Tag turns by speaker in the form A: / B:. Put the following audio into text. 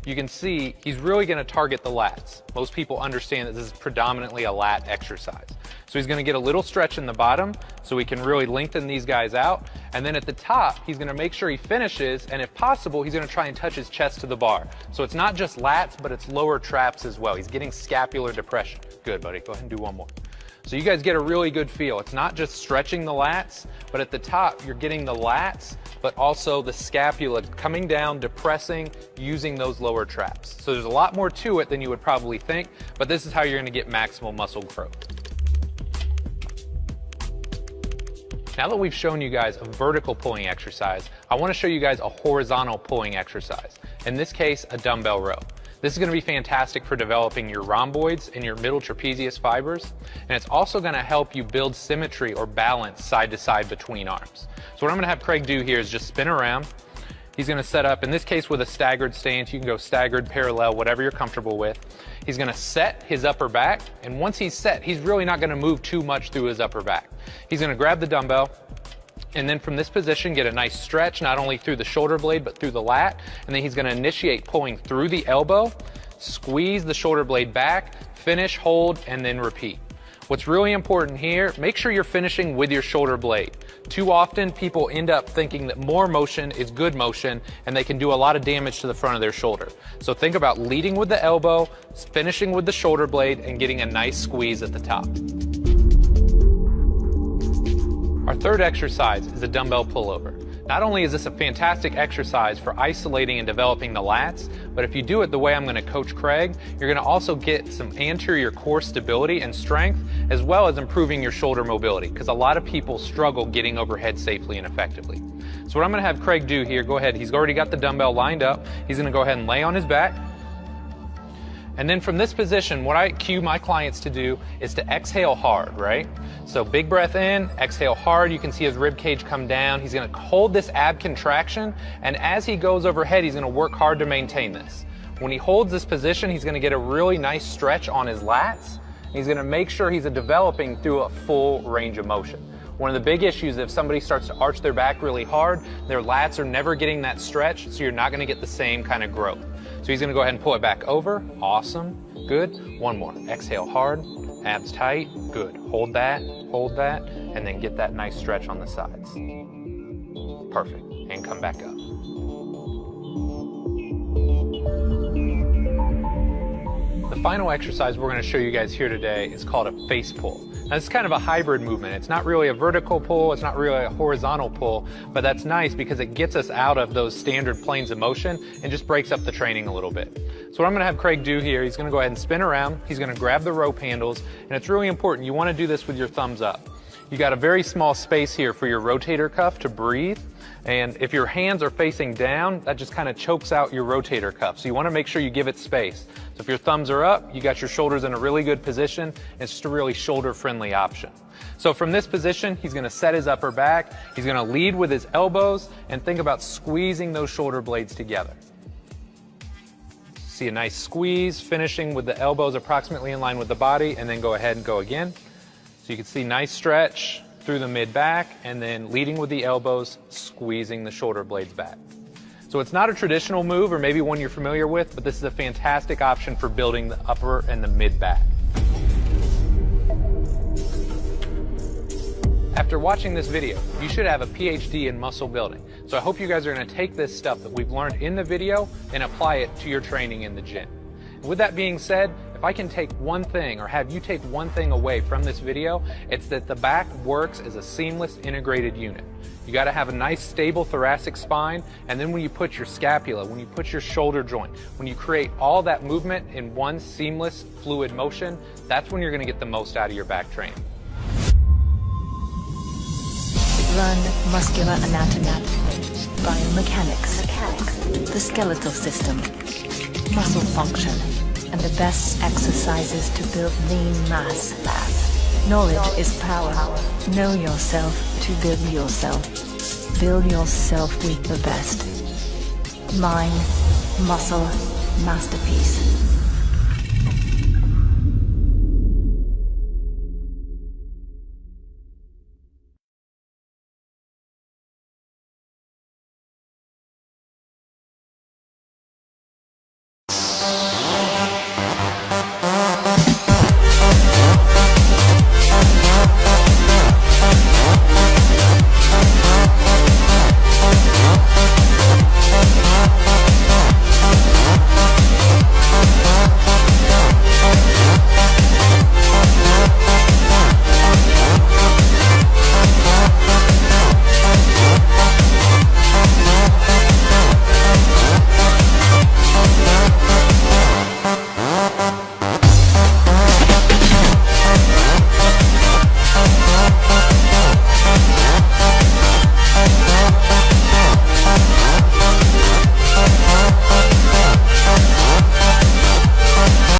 A: you can see he's really going to target the lats. Most people understand that this is predominantly a lat exercise. So he's going to get a little stretch in the bottom so he can really lengthen these guys out. And then at the top, he's going to make sure he finishes, and if possible, he's going to try and touch his chest to the bar. So it's not just lats, but it's lower traps as well. He's getting scapular depression. Good, buddy. Go ahead and do one more. So you guys get a really good feel. It's not just stretching the lats, but at the top, you're getting the lats, but also the scapula coming down, depressing, using those lower traps. So there's a lot more to it than you would probably think, but this is how you're going to get maximal muscle growth. Now that we've shown you guys a vertical pulling exercise, I want to show you guys a horizontal pulling exercise. In this case, a dumbbell row. This is going to be fantastic for developing your rhomboids and your middle trapezius fibers, and it's also going to help you build symmetry or balance side to side between arms. So what I'm going to have Craig do here is just spin around. He's going to set up, in this case with a staggered stance. You can go staggered, parallel, whatever you're comfortable with. He's going to set his upper back, and once he's set, he's really not going to move too much through his upper back. He's going to grab the dumbbell, and then from this position get a nice stretch, not only through the shoulder blade but through the lat, and then he's going to initiate pulling through the elbow, squeeze the shoulder blade back, finish, hold, and then repeat. What's really important here, make sure you're finishing with your shoulder blade. Too often people end up thinking that more motion is good motion, and they can do a lot of damage to the front of their shoulder. So think about leading with the elbow, finishing with the shoulder blade, and getting a nice squeeze at the top. Our third exercise is a dumbbell pullover. Not only is this a fantastic exercise for isolating and developing the lats, but if you do it the way I'm going to coach Craig, you're going to also get some anterior core stability and strength, as well as improving your shoulder mobility, because a lot of people struggle getting overhead safely and effectively. So what I'm going to have Craig do here, go ahead, he's already got the dumbbell lined up, he's going to go ahead and lay on his back. And then from this position, what I cue my clients to do is to exhale hard, right? So big breath in, exhale hard. You can see his rib cage come down. He's going to hold this ab contraction, and as he goes overhead, he's going to work hard to maintain this. When he holds this position, he's going to get a really nice stretch on his lats. He's going to make sure he's developing through a full range of motion. One of the big issues, if somebody starts to arch their back really hard, their lats are never getting that stretch, so you're not going to get the same kind of growth. So he's going to go ahead and pull it back over. Awesome. Good. One more. Exhale hard. Abs tight. Good. Hold that, and then get that nice stretch on the sides. Perfect. And come back up. The final exercise we're going to show you guys here today is called a face pull. Now, this is kind of a hybrid movement. It's not really a vertical pull, it's not really a horizontal pull, but that's nice because it gets us out of those standard planes of motion and just breaks up the training a little bit. So what I'm going to have Craig do here, he's going to go ahead and spin around, he's going to grab the rope handles, and it's really important, you want to do this with your thumbs up. You got a very small space here for your rotator cuff to breathe, and if your hands are facing down, that just kind of chokes out your rotator cuff. So you want to make sure you give it space. So if your thumbs are up, you got your shoulders in a really good position. It's just a really shoulder-friendly option. So from this position, he's going to set his upper back, he's going to lead with his elbows, and think about squeezing those shoulder blades together. See a nice squeeze, finishing with the elbows approximately in line with the body, and then go ahead and go again. So you can see nice stretch through the mid-back, and then leading with the elbows, squeezing the shoulder blades back. So it's not a traditional move, or maybe one you're familiar with, but this is a fantastic option for building the upper and the mid-back. After watching this video, you should have a PhD in muscle building. So I hope you guys are going to take this stuff that we've learned in the video and apply it to your training in the gym. And with that being said, if I can take one thing, or have you take one thing away from this video, it's that the back works as a seamless integrated unit. You got to have a nice stable thoracic spine, and then when you put your scapula, when you put your shoulder joint, when you create all that movement in one seamless fluid motion, that's when you're going to get the most out of your back training.
B: Learn muscular anatomy, biomechanics, the skeletal system, muscle function, and the best exercises to build lean mass. Knowledge is power. Know yourself to build yourself. Build yourself with the best. Mind, muscle, masterpiece.